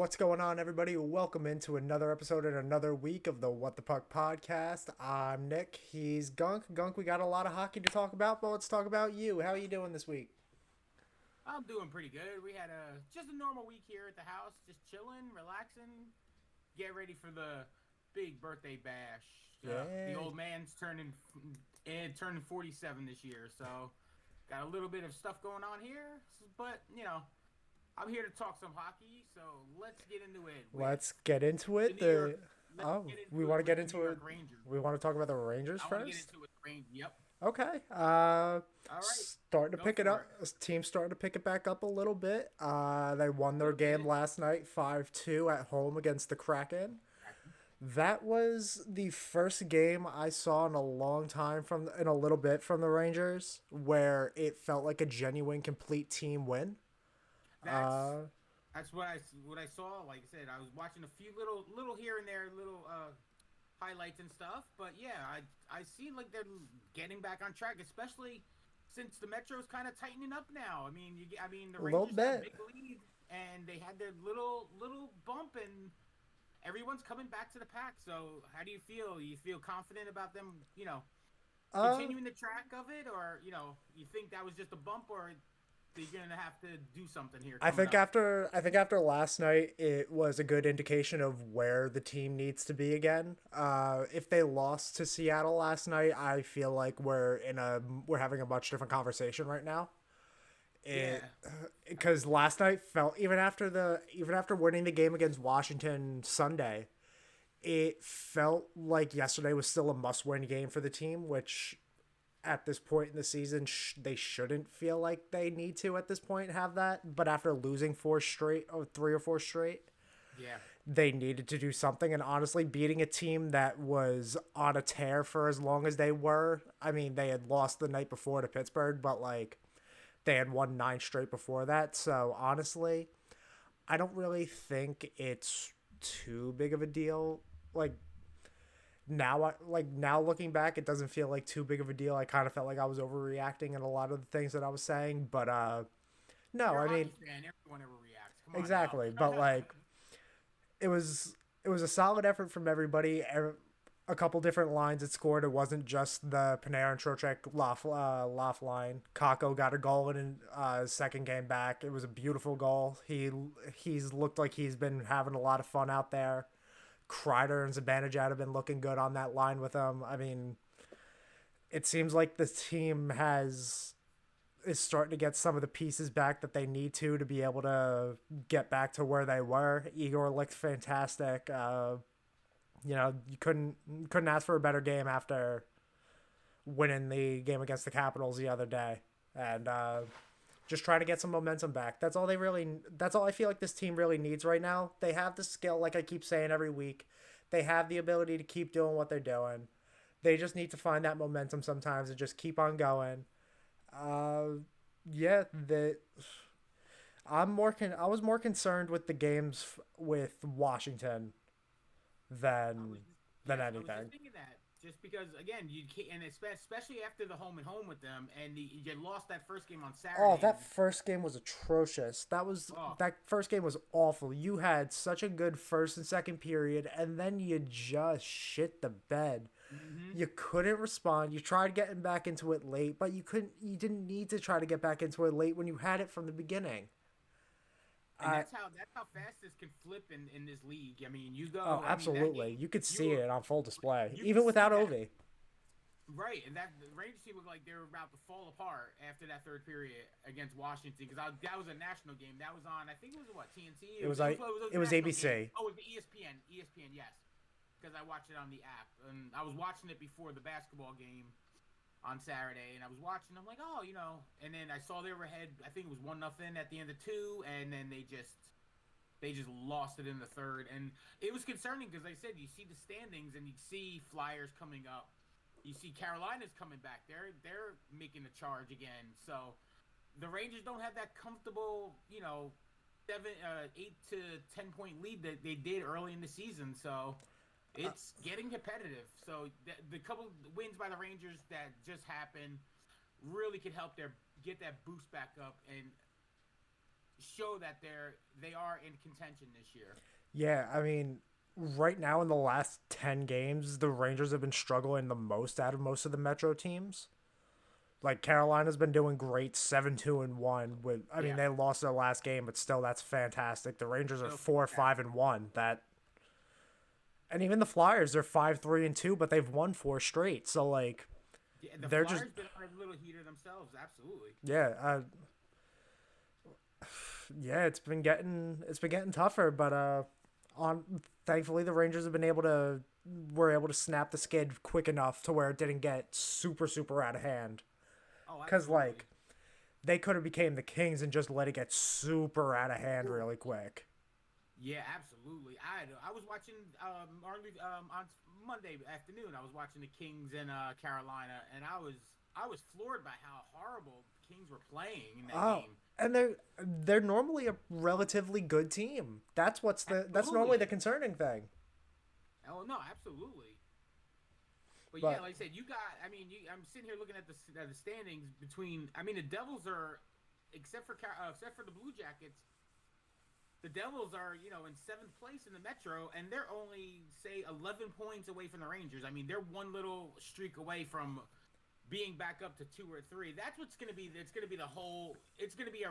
What's going on, everybody? Welcome into another episode and another week of the What the Puck podcast. I'm Nick. He's Gunk. Gunk, we got a lot of hockey to talk about, but let's talk about you. How are you doing this week? I'm doing pretty good. We had just a normal week here at the house, just chilling, relaxing, get ready for the big birthday bash. The Yeah. old man's turning 47 this year, so got a little bit of stuff going on here. But I'm here to talk some hockey, so let's get into it with Let's get into the it. New York. The Let's oh, get we into want it to with get the New into it. York Rangers. We want to talk about the Rangers I want to get first. into it. Yep. Okay. All right, Starting to go pick it for up. it. Team starting to pick it back up a little bit. They won A their little game bit. last night, 5-2 at home against the Kraken. That was the first game I saw in a long time in a little bit from the Rangers where it felt like a genuine complete team win. That's Uh that's what I saw. Like I said, I was watching a few little here and there, little highlights and stuff. But yeah, I see like they're getting back on track, especially since the Metro's kind of tightening up now. I mean the a little Rangers had a bit. big lead and they had their little bump, and everyone's coming back to the pack. So how do you feel? You feel confident about them? Uh Continuing the track of it, or you think that was just a bump, or they're gonna have to do something here I coming think up? after last night it was a good indication of where the team needs to be again. If they lost to Seattle last night, I feel like we're having a much different conversation right now. It Yeah, because last night felt even after winning the game against Washington Sunday, it felt like yesterday was still a must-win game for the team, which at this point in the season they shouldn't feel like they need to at this point have that. But after losing four straight or three or four straight, yeah, they needed to do something. And honestly, beating a team that was on a tear for as long as they were, I mean, they had lost the night before to Pittsburgh, but like they had won nine straight before that. So honestly, I don't really think it's too big of a deal. Like now looking back, it doesn't feel like too big of a deal. I kind of felt like I was overreacting in a lot of the things that I was saying, but no, you're a I mean hockey fan. Everyone ever reacts. Come on now. exactly. But like it was it was a solid effort from everybody. A couple different lines it scored. It wasn't just the Panarin Trocheck Loft line. Kako got a goal in his second game back. It was a beautiful goal. He's looked like he's been having a lot of fun out there. Kreider and Zibanejad have been looking good on that line with him. I mean, it seems like the team has is starting to get some of the pieces back that they need to be able to get back to where they were. Igor looked fantastic. You couldn't ask for a better game after winning the game against the Capitals the other day, and just trying to get some momentum back. That's all they really. That's all I feel like this team really needs right now. They have the skill, like I keep saying every week. They have the ability to keep doing what they're doing. They just need to find that momentum sometimes and just keep on going. Uh, yeah, I was more concerned with the games with Washington I was than just, than yes, I was just anything. thinking that. Just because, again, you can't, and especially after the home and home with them, and you lost that first game on Oh, Saturday, that and first game was atrocious. oh, That first game was awful. You had such a good first and second period, and then you just shit the bed. hmm You couldn't respond. You tried getting back into it late, but you couldn't. You didn't need to try to get back into it late when you had it from the beginning. and I that's how fast this can flip in this league. I mean, Oh, I mean, that absolutely. game, You could you see were it on full display, you could even see without that. Ovi. Right, and that the Rangers team looked like they were about to fall apart after that third period against Washington, because that was a national game. That was on, I think it was what, TNT. It was like It was it a was national game. ABC. Oh, it was the ESPN. ESPN, yes, because I watched it on the app, and I was watching it before the basketball game on Saturday, and I was watching. I'm like, oh, and then I saw they were ahead. I think it was 1-0 at the end of two, and then they just lost it in the third, and it was concerning because like I said, you see the standings and you see Flyers coming up, you see Carolina's coming back. They're making the charge again. So the Rangers don't have that comfortable, 8 to 10 point lead that they did early in the season. So it's getting competitive. So the couple wins by the Rangers that just happened really could help their get that boost back up and show that they are in contention this year. Yeah, I mean, right now in the last 10 games, the Rangers have been struggling the most out of most of the Metro teams. Like Carolina's been doing great, 7-2-1 with I mean, Yeah, they lost their last game, but still that's fantastic. The Rangers are still 4-5-1. That and even the Flyers are 5-3-2, but they've won 4 straight. So like yeah, the they're just Flyers been on a little heater themselves. Absolutely. yeah, yeah, it's been getting tougher, but on thankfully the Rangers have been able to were able to snap the skid quick enough to where it didn't get super out of hand. Oh, Cuz absolutely. like they could have became the Kings and just let it get super out of hand really quick. Yeah, absolutely. I was watching on Monday afternoon. I was watching the Kings and Carolina, and I was floored by how horrible the Kings were playing in that Oh, game. and they're normally a relatively good team. That's normally the Absolutely. concerning thing. Oh no, absolutely. But yeah, But like I said, you got. I mean, I'm sitting here looking at the standings between. I mean, the Devils are, except for the Blue Jackets, the Devils are, in seventh place in the Metro, and they're only say 11 points away from the Rangers. I mean, they're one little streak away from being back up to 2 or 3. That's what's going to be. It's going to be the whole. It's going to be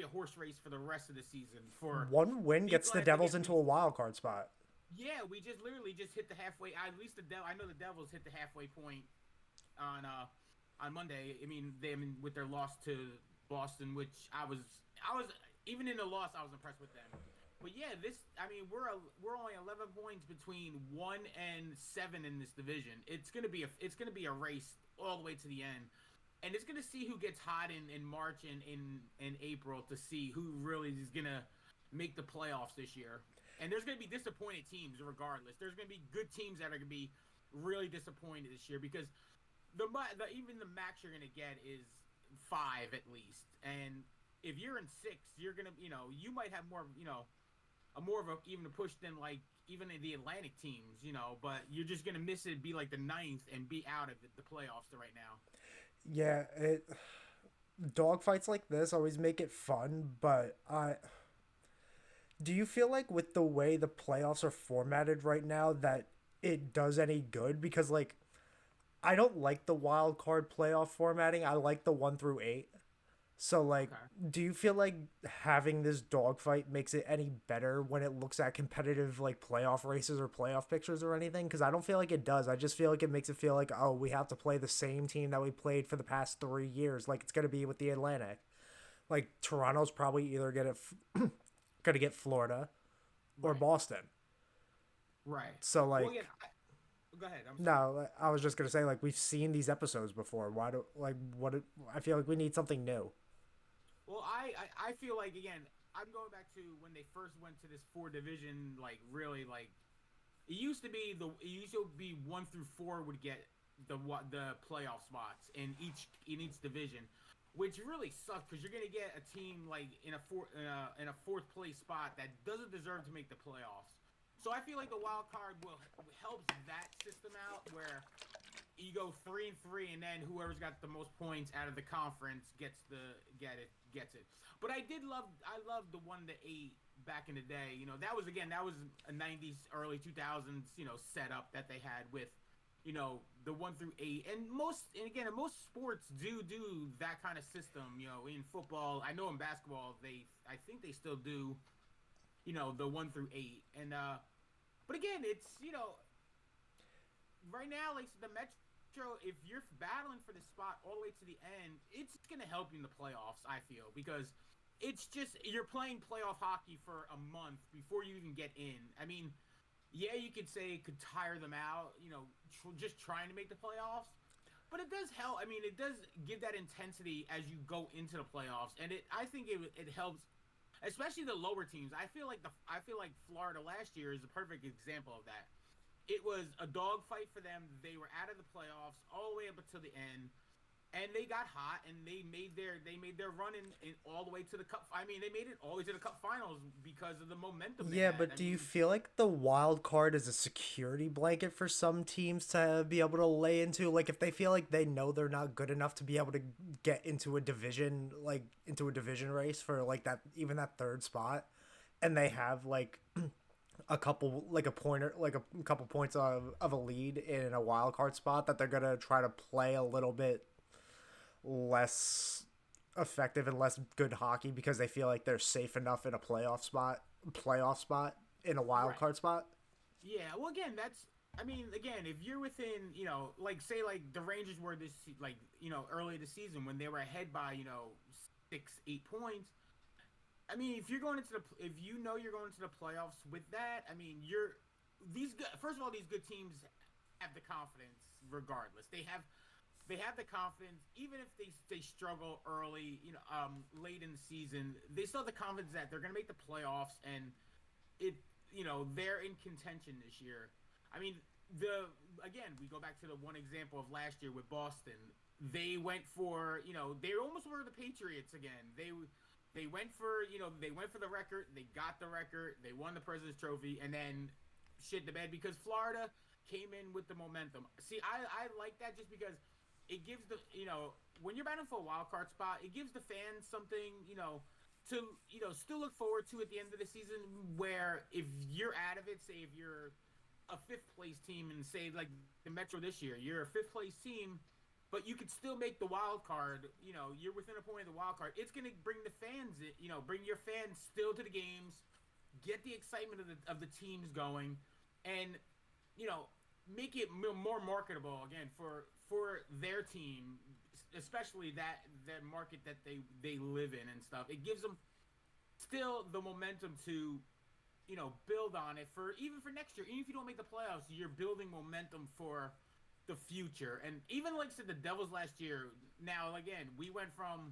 a horse race for the rest of the season for one win gets people the that think Devils it's into a wild card spot. yeah, we just literally just hit the halfway. At least I know the Devils hit the halfway point on uh on Monday. I mean with their loss to Boston, which I was even in the loss I was impressed with them. But yeah, we're only 11 points between 1 and 7 in this division. It's gonna be a race all the way to the end, and it's gonna see who gets hot in March and in April to see who really is gonna make the playoffs this year. And there's going to be disappointed teams regardless. There's going to be good teams that are going to be really disappointed this year because even the max you're going to get is 5 at least. And if you're in 6, you're going to, you might have a more of a even a push than like even the Atlantic teams, but you're just going to miss it, be like the ninth and be out of the playoffs right now. Yeah, it dogfights like this always make it fun, but I do you feel like with the way the playoffs are formatted right now that it does any good? Because like I don't like the wild card playoff formatting. I like the 1 through 8. So like, Okay. do you feel like having this dogfight makes it any better when it looks at competitive like playoff races or playoff pictures or anything? Because I don't feel like it does. I just feel like it makes it feel like, oh, we have to play the same team that we played for the past 3 years. Like it's gonna be with the Atlantic. Like Toronto's probably either gonna get Florida or Right. Boston. Right. So Well, like, again, go ahead. I'm sorry. no, I was just gonna say like we've seen these episodes before. Why do like what? I feel like we need something new. Well, I feel like again, I'm going back to when they first went to this 4 division, like really like it used to be 1 through 4 would get the playoff spots in each division, which really sucks because you're gonna get a team like in a fourth place spot that doesn't deserve to make the playoffs. So I feel like the wild card will helps that system out where you go 3-3, and then whoever's got the most points out of the conference gets it. But I loved the 1 to 8 back in the day. That was a '90s, early 2000s, setup that they had with the 1 through 8, and again in most sports do that kind of system. In football, I know in basketball I think they still do. The 1 through 8, and but again, it's right now, like the Metro, if you're battling for the spot all the way to the end, it's gonna help you in the playoffs. I feel because it's just you're playing playoff hockey for a month before you even get in. I mean, yeah, you could say it could tire them out, just trying to make the playoffs. But it does help. I mean, it does give that intensity as you go into the playoffs, and I think it helps, especially the lower teams. I feel like Florida last year is a perfect example of that. It was a dogfight for them. They were out of the playoffs all the way up until the end. and they got hot and they made their run in all the way to the cup. I mean, they made it all the way to the cup finals because of the momentum they Yeah, had. but I do you mean, feel like the wild card is a security blanket for some teams to be able to lay into? Like, if they feel like they know they're not good enough to be able to get into a division, like into a division race for like that, even that third spot, and they have like a couple, like a pointer, like a couple points of a lead in a wild card spot, that they're gonna try to play a little bit less effective and less good hockey because they feel like they're safe enough in a playoff spot in a wild right? card spot. Yeah. Well, again, that's. I mean, again, if you're within, like say like the Rangers were like early this season when they were ahead by 6, 8 points. I mean, if you know you're going into the playoffs with that, I mean, first of all, these good teams have the confidence regardless. They have the confidence even if they struggle early, late in the season. They still have the confidence that they're going to make the playoffs and it they're in contention this year. I mean, the again, we go back to the one example of last year with Boston. They went for, they almost were the Patriots again. They went for the record. They got the record. They won the President's Trophy, and then shit the bed because Florida came in with the momentum. See, I like that just because it gives when you're battling for a wild card spot, it gives the fans something to still look forward to at the end of the season. Where if you're out of it, say if you're a fifth place team and say like the Metro this year, you're a fifth place team but you could still make the wild card. You're within a point of the wild card. It's going to bring the fans, bring your fans still to the games, get the excitement of the teams going, and make it more marketable again for their team, especially that market that they live in and stuff. It gives them still the momentum to build on it for even for next year. Even if you don't make the playoffs, you're building momentum for the future. And even like I said, the Devils last year. Now again, we went from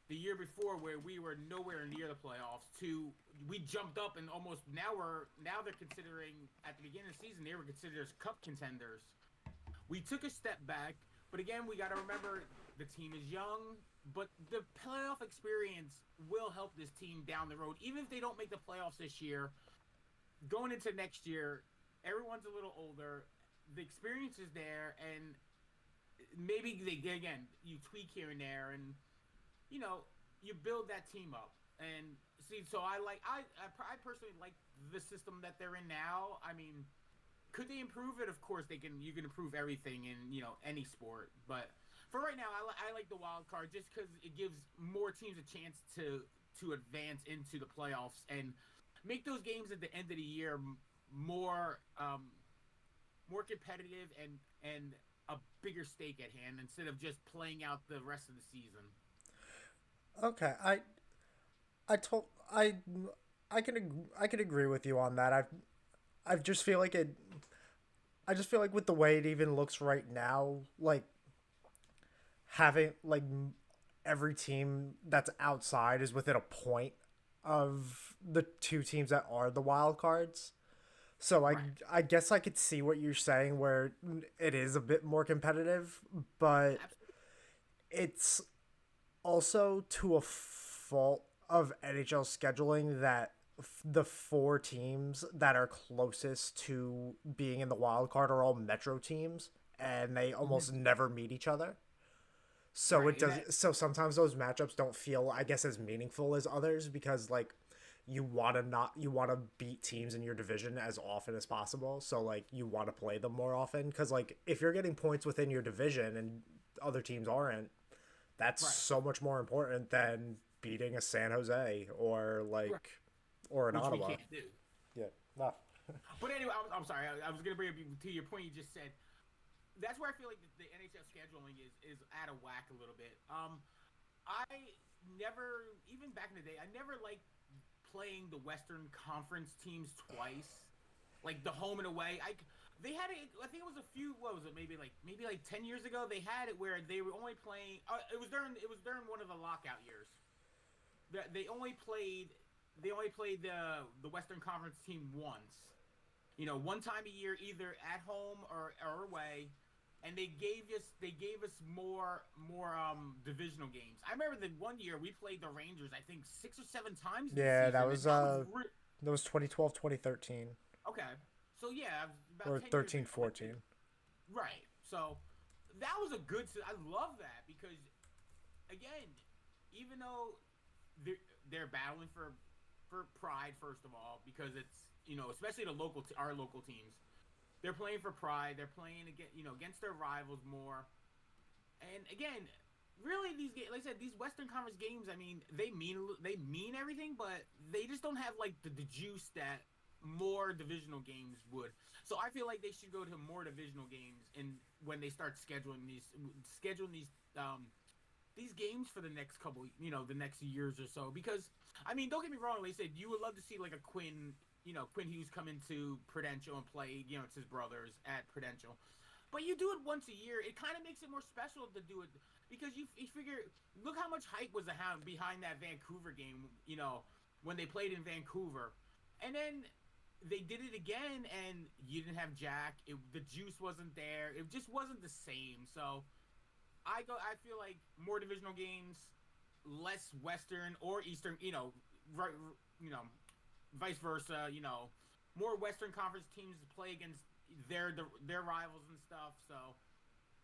the year before where we were nowhere near the playoffs to we jumped up and almost now they're considering at the beginning of the season they were considered as cup contenders. We took a step back, but again we got to remember the team is young, but the playoff experience will help this team down the road. Even if they don't make the playoffs this year, going into next year, everyone's a little older. The experience is there, and maybe again you tweak here and there, and you build that team up. And see, so I personally like the system that they're in now. I mean, could they improve it? Of course they can. You can improve everything in any sport, but for right now, I like the wild card just because it gives more teams a chance to advance into the playoffs and make those games at the end of the year more competitive and a bigger stake at hand instead of just playing out the rest of the season. Okay, I told I can agree with you on that. I just feel like it. I just feel like with the way it even looks right now, like having like every team that's outside is within a point of the two teams that are the wild cards. So Right. I guess I could see what you're saying where it is a bit more competitive, but Absolutely. it's also to a fault of NHL scheduling that the four teams that are closest to being in the wild card are all metro teams and they Mm-hmm. almost never meet each other. So Right. it And does that. so sometimes those matchups don't feel I guess as meaningful as others because like you want to beat teams in your division as often as possible. So like you want to play them more often cuz like if you're getting points within your division and other teams aren't, that's Right. so much more important than beating a San Jose or Right. like or an Which we Ottawa. can't do. Yeah. No. But anyway, I'm sorry. I was gonna bring up to your point you just said. That's where I feel like the NHL scheduling is out of whack a little bit. I never, even back in the day, I never liked playing the Western Conference teams twice, like the home and away. They had it. I think it was a few. What was it? Maybe like 10 years ago. They had it where they were only playing. It was during one of the lockout years. They only played. They only played the Western Conference team once. One time a year, either at home or away. and they gave us more divisional games. I remember the one year we played the Rangers, I think 6 or 7 times this Yeah, season, and that was 2012, 2013, okay. So yeah, about or 10 years 13, ago. But 14. right, so that was a good. I love that because again, even though they're battling for pride first of all, because it's especially our local teams, they're playing for pride. They're playing against their rivals more. And again, really these games, like I said, these Western Conference games, I mean, they mean everything, but they just don't have like the juice that more divisional games would. So I feel like they should go to more divisional games and when they start scheduling these games for the next couple, the next years or so. Because I mean, don't get me wrong. Like I said, you would love to see like a Quinn Hughes come into Prudential and play, it's his brothers at Prudential. But you do it once a year, it kind of makes it more special to do it because you figure, look how much hype was behind that Vancouver game, when they played in Vancouver. And then they did it again and you didn't have Jack. The juice wasn't there. It just wasn't the same. So I feel like more divisional games, less Western or Eastern, right, you know, vice versa. More Western Conference teams to play against their rivals and stuff. So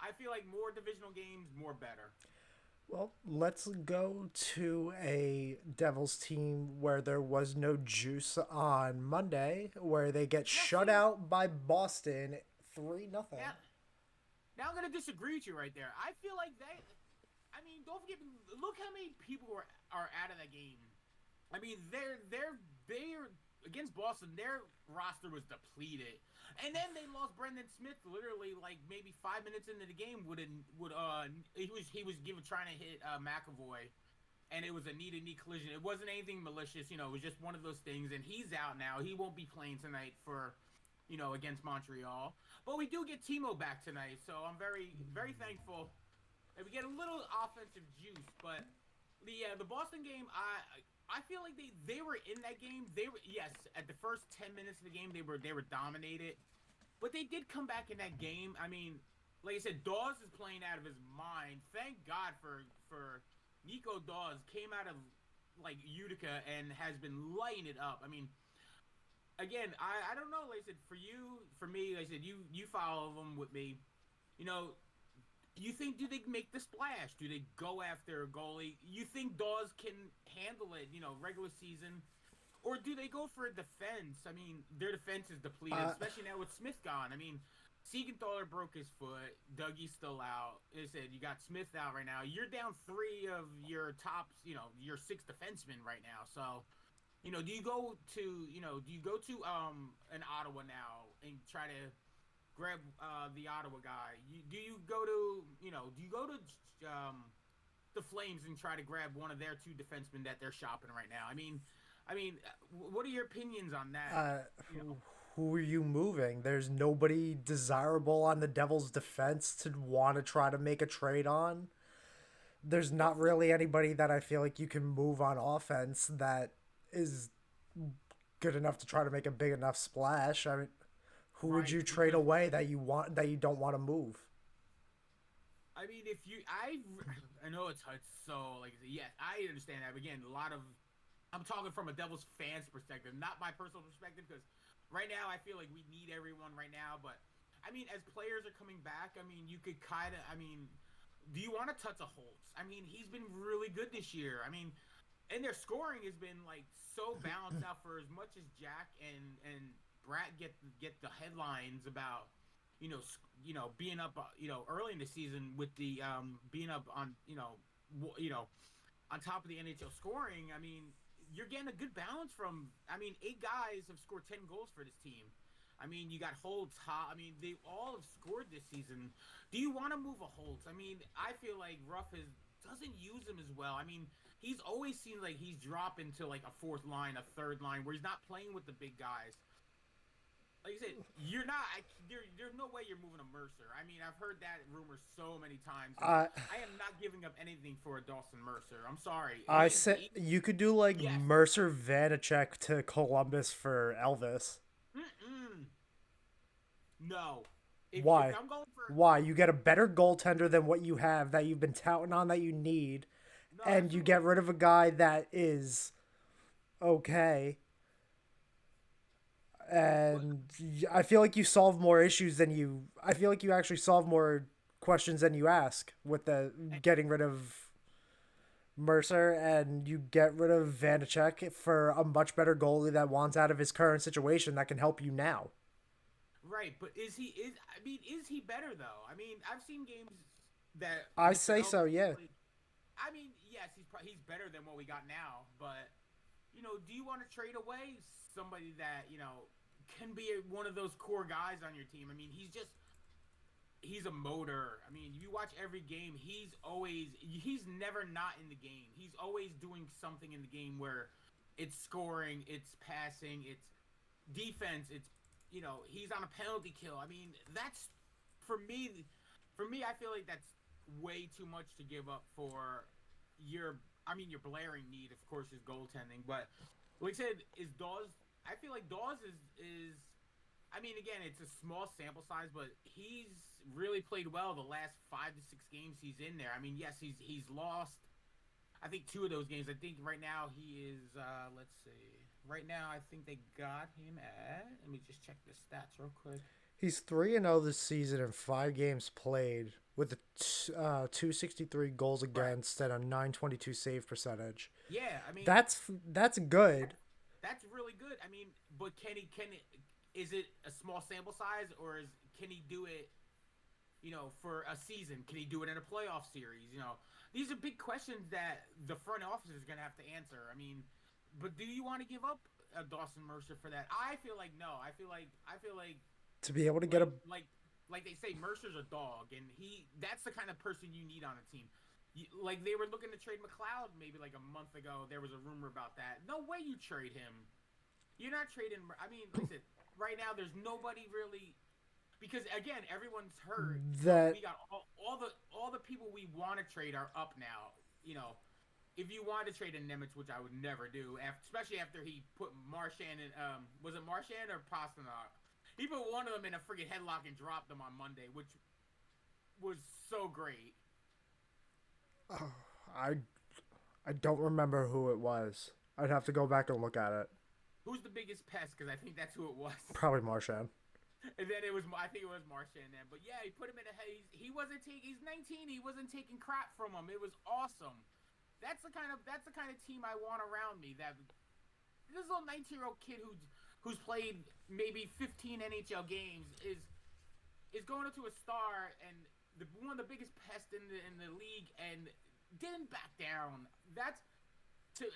I feel like more divisional games, more better. Well, let's go to a Devils team where there was no juice on Monday, where they get Now shut see, out by Boston 3-0. now now I'm gonna disagree with you right there. I feel like they. I mean, don't forget. Look how many people are out of that game. I mean, they're against Boston. Their roster was depleted, and then they lost Brendan Smith. Literally, like maybe 5 minutes into the game, he was given trying to hit McAvoy, and it was a knee-to-knee collision. It wasn't anything malicious. It was just one of those things. And he's out now. He won't be playing tonight for against Montreal. But we do get Timo back tonight, so I'm very, very thankful. And we get a little offensive juice, but the Boston game, I feel like they were in that game. They were, yes, at the first 10 minutes of the game they were dominated, but they did come back in that game. I mean, like I said, Dawes is playing out of his mind. Thank God for Nico Dawes came out of like Utica and has been lighting it up. I mean, again, I don't know. Like I said, for me, like I said, you follow them with me. You know, you think do they make the splash? Do they go after a goalie? You think Dawes can handle it? Regular season, or do they go for a defense? I mean, their defense is depleted, Uh, especially now with Smith gone. I mean, Siegenthaler broke his foot. Dougie's still out. As I said, you got Smith out right now. You're down three of your tops. Your six defensemen right now. So do you go to an Ottawa now and try to grab the Ottawa guy? Do you go to the Flames and try to grab one of their two defensemen that they're shopping right now? What are your opinions on that? uh, You know, who are you moving? There's nobody desirable on the Devils' defense to want to try to make a trade on. There's well, not really anybody that I feel like you can move on offense that is good enough to try to make a big enough splash. I mean, who would right, you trade because away that you don't want to move? I mean, if you, I know it's so like yes, I understand that. But again, a lot of I'm talking from a Devils fans perspective, not my personal perspective, because right now I feel like we need everyone right now. But I mean, as players are coming back, I mean, you could kind of, I mean, do you want to touch a Holtz? I mean, he's been really good this year. I mean, and their scoring has been like so balanced out for as much as Jack and Brat get the headlines about being up early in the season with the being up on on top of the NHL scoring. I mean, you're getting a good balance from. I mean, 8 guys have scored 10 goals for this team. I mean, you got Holtz. I mean, they all have scored this season. Do you want to move a Holtz? I mean, I feel like Ruff doesn't use him as well. I mean, he's always seemed like he's dropping to like a fourth line, a third line, where he's not playing with the big guys. Like I said, you're not. There's no way you're moving a Mercer. I mean, I've heard that rumor so many times, and I I am not giving up anything for a Dawson Mercer. I'm sorry. I said you could do like Yes. Mercer Vanacek to Columbus for Elvis. Mm-mm. No. If Why? I'm going for Why? You get a better goaltender than what you have that you've been touting on that you need, no, and you get absolutely. rid of a guy that is okay. But And I feel like you solve more issues than you. I feel like you actually solve more questions than you ask with the eh, getting rid of Mercer, and you get rid of Vanacek for a much better goalie that wants out of his current situation that can help you now. right, but is he better though? I mean, I've seen games that I Mr. say so, Elvis yeah. played. I mean, yes, he's better than what we got now, but do you want to trade away somebody that can be one of those core guys on your team? I mean, he's a motor. I mean, you watch every game, he's never not in the game. He's always doing something in the game where it's scoring, it's passing, it's defense, he's on a penalty kill. I mean, that's for me for me I feel like that's way too much to give up for your blaring need, of course, is goaltending. But like I said, is Dawes I feel like Dawes is I mean, again, it's a small sample size, but he's really played well the last 5 to 6 games he's in there. I mean, yes, he's lost. I think 2 of those games. I think right now he is. Let's see. Right now, I think they got him at. Let me just check the stats real quick. He's 3-0 this season in 5 games played with a 263 goals Right. against and a 922 save percentage. Yeah. I mean, That's good. that's really good. I mean, but is it a small sample size, or can he do it? For a season, can he do it in a playoff series? These are big questions that the front office is going to have to answer. I mean, but do you want to give up Dawson Mercer for that? I feel like no. I feel like To be able to get like a like like they say, Mercer's a dog, and that's the kind of person you need on a team. Like they were looking to trade McLeod maybe like a month ago. There was a rumor about that. No way you trade him. You're not trading. I mean, like I said, right now there's nobody really because again everyone's hurt. So that we got all the people we want to trade are up now. You know, if you wanted to trade in Nemitz, which I would never do, especially after he put Marchand in, was it Marchand or Pasternak? He put one of them in a friggin' headlock and dropped them on Monday, which was so great. I I don't remember who it was. I'd have to go back and look at it. Who's the biggest pest? Because I think that's who it was. Probably Marchand. And then I think it was Marchand then. But yeah, he put him in a head. He wasn't taking. He's 19. He wasn't taking crap from him. It was awesome. That's the kind of team I want around me. That this little 19-year-old kid who's played maybe 15 NHL games is going into a star and one of the biggest pests in the league and didn't back down. That's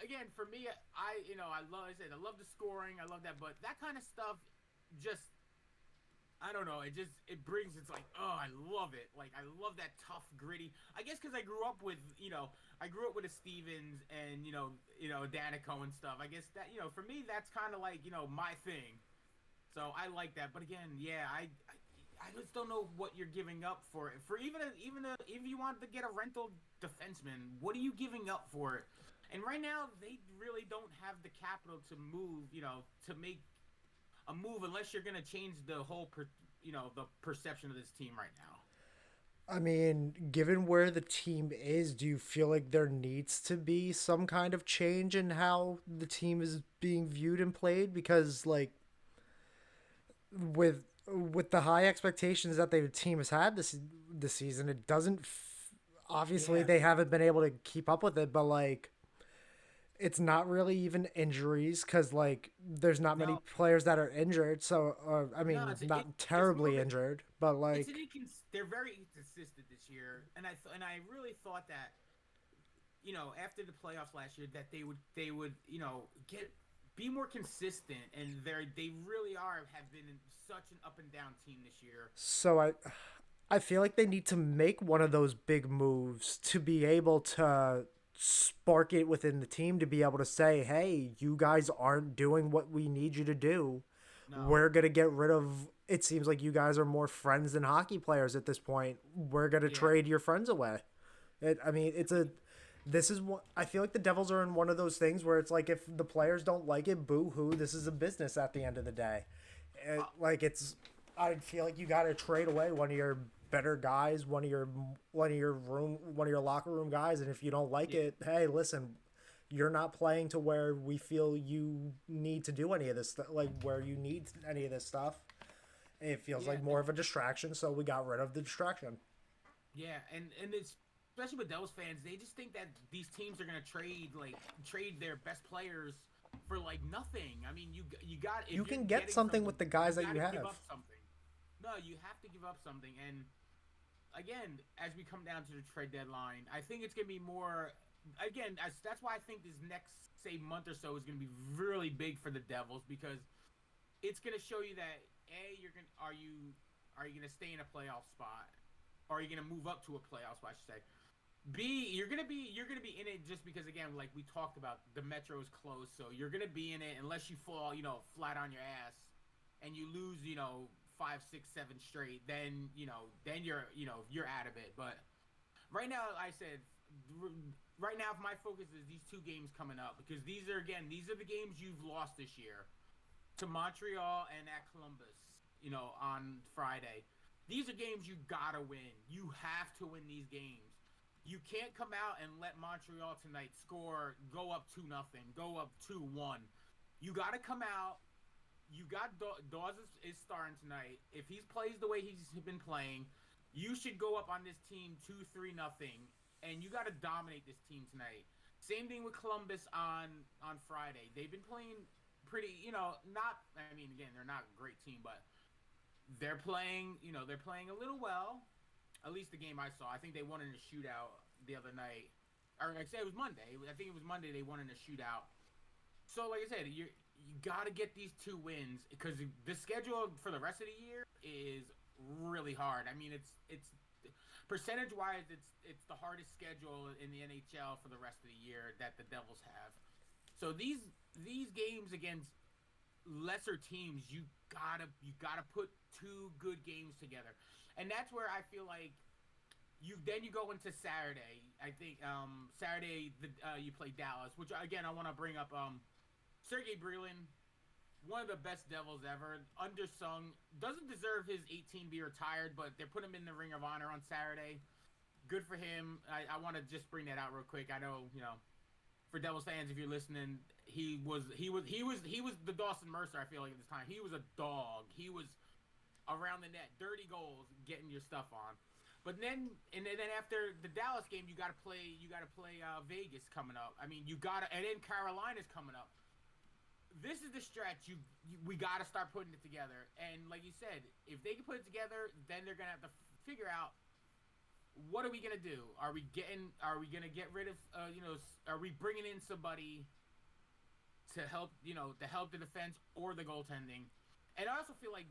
again for me. I love the scoring. I love that, but that kind of stuff just I don't know. It brings. It's like, oh, I love it. Like I love that tough, gritty. I guess because I grew up with a Stevens and Danico and stuff. I guess that for me that's kind of like my thing. So I like that. But again, yeah, I just don't know what you're giving up for it. For if you want to get a rental defenseman, what are you giving up for it? And right now they really don't have the capital to move. To make a move unless you're going to change the whole the perception of this team right now. I mean, given where the team is, do you feel like there needs to be some kind of change in how the team is being viewed and played? Because like with the high expectations that the team has had this season, it doesn't. Obviously, Yeah. they haven't been able to keep up with it, but like it's not really even injuries because like there's not many No, players that are injured. So I no, mean, not it's more terribly of a injured, but it's an like they're very inconsistent this year, and I really thought that after the playoffs last year that they would get be more consistent, and they really have been in such an up and down team this year. so I feel like they need to make one of those big moves to be able to spark it within the team to be able to say, "Hey, you guys aren't doing what we need you to do. No, We're going to get rid of it seems like you guys are more friends than hockey players at this point. We're going to yeah, trade your friends away." I mean, this is what I feel like the Devils are in one of those things where it's like if the players don't like it, boo hoo. This is a business at the end of the day. uh, Like it's I feel like you got to trade away one of your better guys, one of your locker room guys, and if you don't like Yeah, it, hey, listen, you're not playing to where we feel you need to do any of this stuff, like where you need any of this stuff. It feels yeah, like more of a distraction, so we got rid of the distraction. yeah, and it's especially with Devils fans, they just think that these teams are gonna trade their best players for like nothing. I mean, you got You if you're can get getting something something, with the you guys that got you to give have. up something. No, you have to give up something. And again, as we come down to the trade deadline, I think it's gonna be more. Again, that's why I think this next say month or so is gonna be really big for the Devils because it's gonna show you that you're gonna are you gonna stay in a playoff spot, or are you gonna move up to a playoff spot? I should say. B, you're gonna be in it just because again, like we talked about, the Metro is close, so you're gonna be in it unless you fall, flat on your ass, and you lose, five, six, seven straight. Then then you're out of it. But right now, I said, right now, my focus is these two games coming up because these are the games you've lost this year to Montreal and at Columbus, on Friday. These are games you gotta win. You have to win these games. You can't come out and let Montreal tonight go up 2-0, go up 2-1. You gotta come out. You got Dawes is starting tonight. If he plays the way he's been playing, you should go up on this team 2-3-0, and you got to dominate this team tonight. Same thing with Columbus on Friday. They've been playing pretty, not. I mean, again, they're not a great team, but they're playing a little well. At least the game I saw. I think they won in a shootout the other night. Or like I said, it was Monday. I think it was Monday they won in a shootout. So like I said, you got to get these two wins because the schedule for the rest of the year is really hard. I mean, it's percentage wise, it's the hardest schedule in the NHL for the rest of the year that the Devils have. So these games against lesser teams, you gotta put two good games together, and that's where I feel like you go into Saturday. I think Saturday you play Dallas, which again I want to bring up. Sergey Brylin, one of the best Devils ever, undersung, doesn't deserve his 18 be retired, but they put him in the Ring of Honor on Saturday. Good for him. I want to just bring that out real quick. I know, for Devils fans, if you're listening, he was the Dawson Mercer. I feel like at this time he was a dog. He was around the net, dirty goals, getting your stuff on. But then after the Dallas game, you got to play Vegas coming up. I mean, and then Carolina's coming up. This is the stretch we got to start putting it together. And like you said, if they can put it together, then they're gonna have to figure out what are we gonna do. Are we gonna get rid of are we bringing in somebody to help the defense or the goaltending? And I also feel like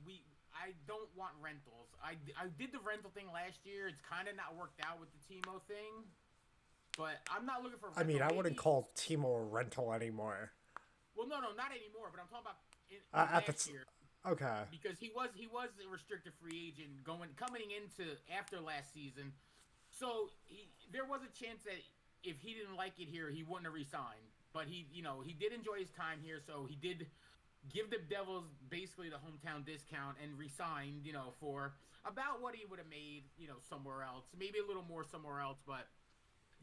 I don't want rentals. I did the rental thing last year. It's kind of not worked out with the Timo thing, but I'm not looking for I mean, rental. I wouldn't Maybe. call Timo a rental anymore. Well, no, not anymore. But I'm talking about At the last year okay, because he was a restricted free agent coming into after last season. So there was a chance that if he didn't like it here, he wouldn't have resigned. But he did enjoy his time here, so he did give the Devils basically the hometown discount and resigned, for about what he would have made, somewhere else, maybe a little more somewhere else, but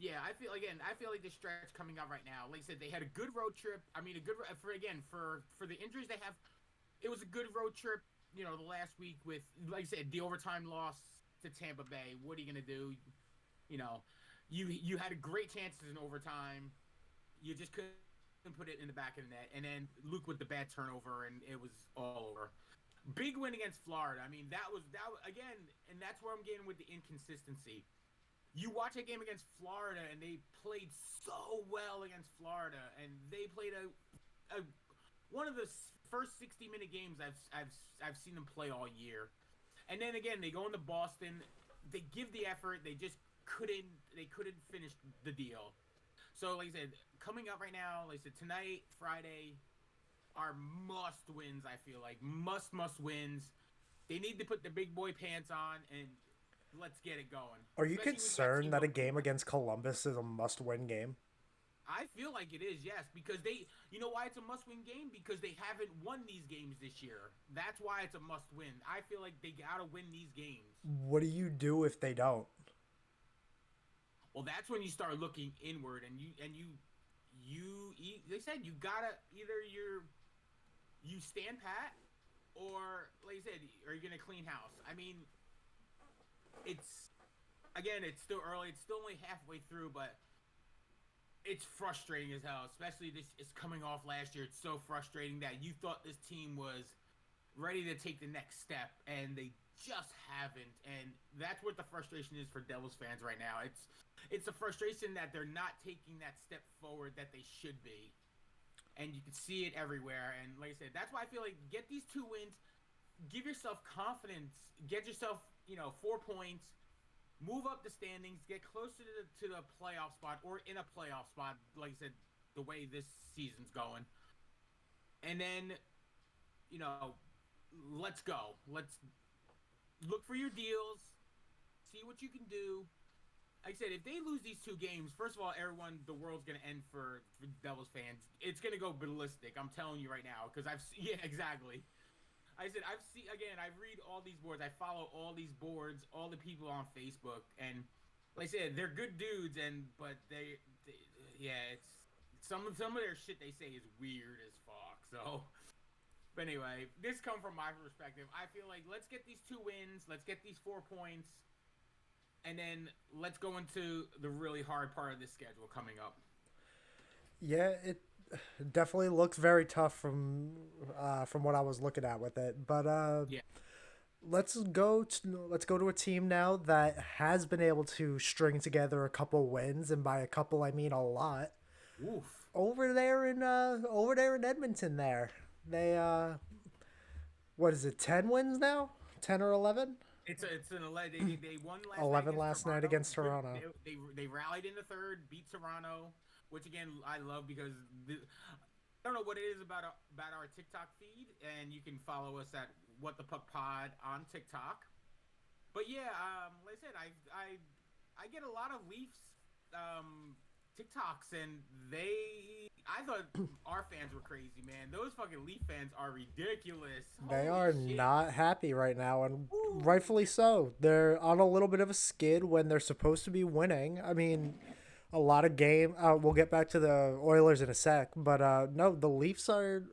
yeah, I feel like this stretch coming up right now. Like I said, they had a good road trip. I mean, a good for the injuries they have. It was a good road trip. The last week with, like I said, the overtime loss to Tampa Bay. What are you gonna do? You know, you had a great chances in overtime. You just couldn't put it in the back of the net. And then Luke with the bad turnover, and it was all over. Big win against Florida. I mean, that was again, and that's where I'm getting with the inconsistency. You watch a game against Florida, and they played so well against Florida, and they played a one of the first 60-minute games I've seen them play all year. And then again, they go into Boston, they give the effort, they couldn't finish the deal. So like I said, coming up right now, like I said, tonight, Friday, are must wins. I feel like must wins. They need to put the big boy pants on and let's get it going. are you Especially when you got concerned that Timo a game coming back. against Columbus is a must-win game? I feel like it is, yes, because you know why it's a must-win game? Because they haven't won these games this year. That's why it's a must-win. I feel like they gotta win these games. What do you do if they don't? Well, that's when you start looking inward, and they said you gotta either you stand pat, or like you said, are you gonna clean house? I mean, it's again, it's still early. It's still only halfway through, but it's frustrating as hell. Especially this is coming off last year. It's so frustrating that you thought this team was ready to take the next step, and they just haven't. And that's what the frustration is for Devils fans right now. It's a frustration that they're not taking that step forward that they should be. And you can see it everywhere. And like I said, that's why I feel like get these 2 wins, give yourself confidence, get yourself, 4 points, move up the standings, get closer to the playoff spot or in a playoff spot, like I said, the way this season's going. And then, let's go. Let's look for your deals, see what you can do. Like I said, if they lose these 2 games, first of all, the world's going to end for Devils fans. It's going to go ballistic. I'm telling you right now. Because yeah, exactly. I said, I read all these boards. I follow all these boards, all the people on Facebook. And like I said, they're good dudes, but it's some of their shit they say is weird as fuck. So, but anyway, this comes from my perspective. I feel like let's get these 2 wins. Let's get these 4 points. And then let's go into the really hard part of this schedule coming up. Yeah, it definitely looks very tough from what I was looking at with it. But Yeah. let's go to a team now that has been able to string together a couple wins, and by a couple I mean a lot. Oof. Over there in Edmonton, they what is it? 10 wins now? 10 or 11? It's an 11. They won 11 last night against Toronto. They rallied in the third, beat Toronto, which again I love because I don't know what it is about our TikTok feed, and you can follow us at What the Puck Pod on TikTok. But yeah, like I said, I get a lot of Leafs TikToks, and I thought our fans were crazy, man. Those fucking Leaf fans are ridiculous. They Holy are shit. not happy right now, and Ooh. rightfully so. They're on a little bit of a skid when they're supposed to be winning. I mean, a lot of game. We'll get back to the Oilers in a sec, but no, the Leafs are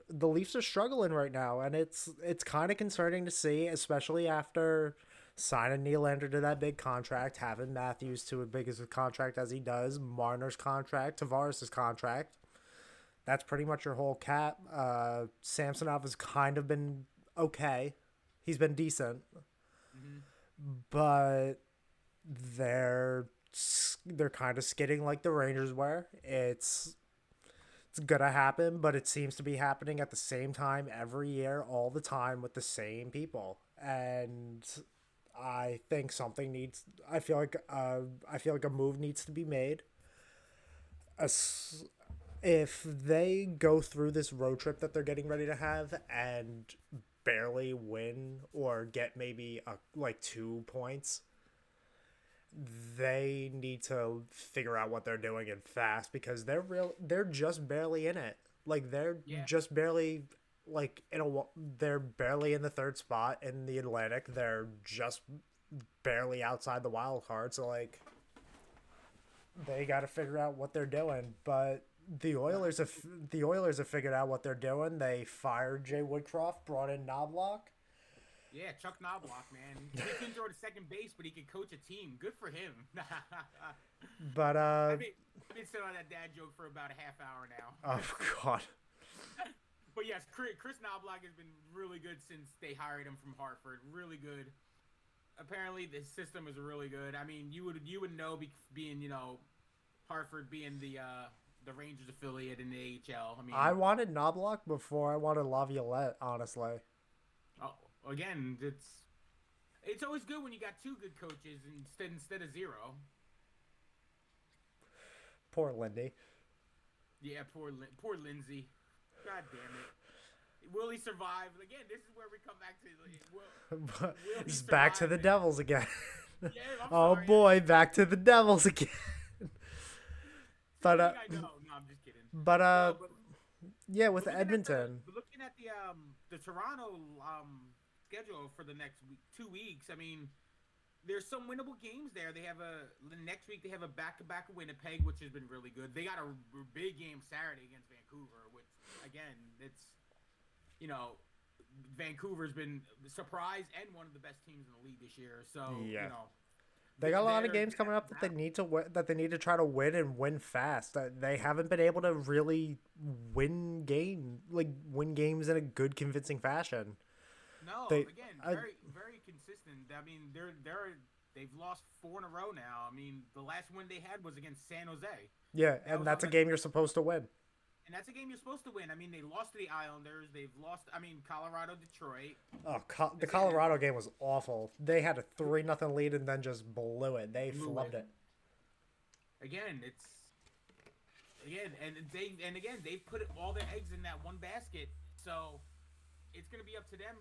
struggling right now, and it's kind of concerning to see, especially after signing Nylander to that big contract, having Matthews to as big as a contract as he does, Marner's contract, Tavares' contract. That's pretty much your whole cap. Samsonov has kind of been okay. He's been decent. Mm-hmm. But they're kind of skidding like the Rangers were. It's gonna happen, but it seems to be happening at the same time every year, all the time, with the same people. And I think something needs. I feel like a move needs to be made. If they go through this road trip that they're getting ready to have and barely win or get maybe 2 points, they need to figure out what they're doing and fast, because they're just barely in it. Like they're just barely they're barely in the 3rd spot in the Atlantic. They're just barely outside the wild card. So they got to figure out what they're doing. But the Oilers have figured out what they're doing. They fired Jay Woodcroft, brought in Knobloch. Yeah, Chuck Knobloch, man. He can throw to second base, but he can coach a team. Good for him. But I've been sitting on that dad joke for about a half hour now. Oh God. But yes, Chris Knobloch has been really good since they hired him from Hartford. Really good. Apparently, the system is really good. I mean, you would know being Hartford being the Rangers affiliate in the AHL. I mean, I wanted Knobloch before I wanted Laviolette, honestly. Oh, again, it's always good when you got 2 good coaches instead of 0. Poor Lindy. Yeah, poor Lindsay. God damn it. Will he survive? Again, this is where we come back to. Will It's back to the man? Devils again. Yeah, I'm Oh sorry. boy, back to the Devils again. But I know. No, I'm just But No, yeah, with but looking at Edmonton, the Toronto schedule for the next 2 weeks, I mean, there's some winnable games there. They have the next week they have a back-to-back Winnipeg, which has been really good. They got a big game Saturday against Vancouver, which again, it's you know, Vancouver's been surprised and one of the best teams in the league this year. So yeah, they got a lot of games they coming have up a that they battle. need to that they need to try to win and win fast. They haven't been able to really win games in a good, convincing fashion. No, They, again, I, very consistent. I mean, they've lost four in a row now. I mean, the last win they had was against San Jose. yeah, That and was that's on a the game you're supposed to win. and that's a game you're supposed to win. I mean, they lost to the Islanders. They've lost. I mean, Colorado, Detroit. Oh, the That's it. Colorado game was awful. They had a 3-0 lead and then just blew it. They Blew flubbed it it. again. It's again, and again they've put all their eggs in that one basket. So it's going to be up to them.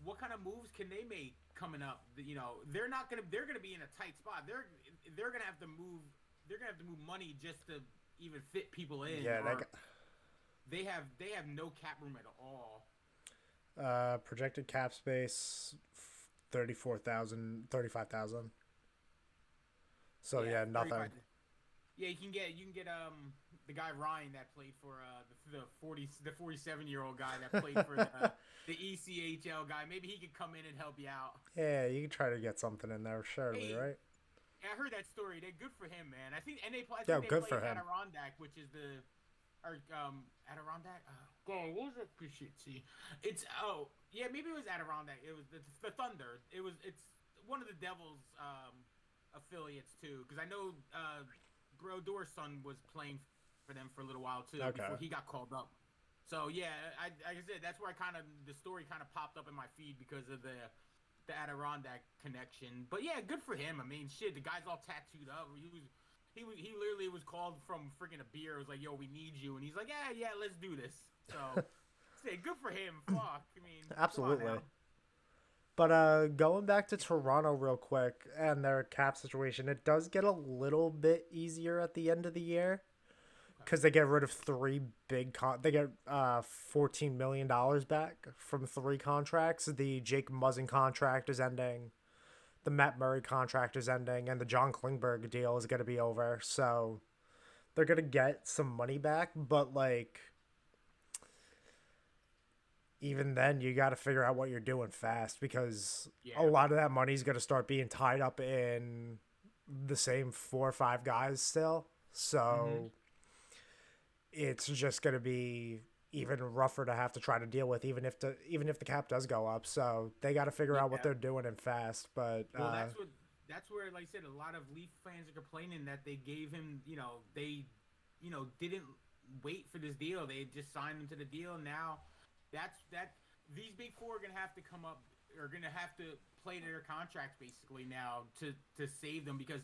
What kind of moves can they make coming up? They're not going to. They're going to be in a tight spot. They're going to have to move. They're going to have to move money just to even fit people in. Yeah, They have no cap room at all. projected cap space 35,000. So yeah, nothing. Yeah, you can get the guy Ryan that played for the 47-year-old guy that played for the ECHL guy. Maybe he could come in and help you out. Yeah, you can try to get something in there, surely, Hey, right? I heard that story. They're good for him, man. I think I Yeah, think they good play for in him. Adirondack, which is Adirondack. God, what was that shit? See, yeah, maybe it was Adirondack. It was the Thunder. It's one of the Devils affiliates too, because I know Brodor's son was playing for them for a little while too Okay. before he got called up. So yeah, like I said, that's where the story kind of popped up in my feed because of the Adirondack connection. But yeah, good for him. I mean, shit, the guy's all tattooed up. He literally was called from freaking a beer. It was like, yo, we need you, and he's like, yeah, let's do this. So, say good for him. Fuck, I mean, come on Absolutely. now. But going back to Toronto real quick and their cap situation, it does get a little bit easier at the end of the year Okay. because they get rid of three they get $14 million back from three contracts. The Jake Muzzin contract is ending, the Matt Murray contract is ending, and the John Klingberg deal is going to be over. So they're going to get some money back, but like even then you got to figure out what you're doing fast because a Yeah. lot of that money is going to start being tied up in the same 4 or 5 guys still. Mm-hmm. So it's just going to be even rougher to have to try to deal with even if the cap does go up. So they got to figure out what Yeah. they're doing and fast, but Well, that's where, like I said, a lot of Leaf fans are complaining that they gave him, didn't wait for this deal. They just signed him to the deal. Now, these big four are gonna have to come up, are gonna have to play to their contracts basically now to save them because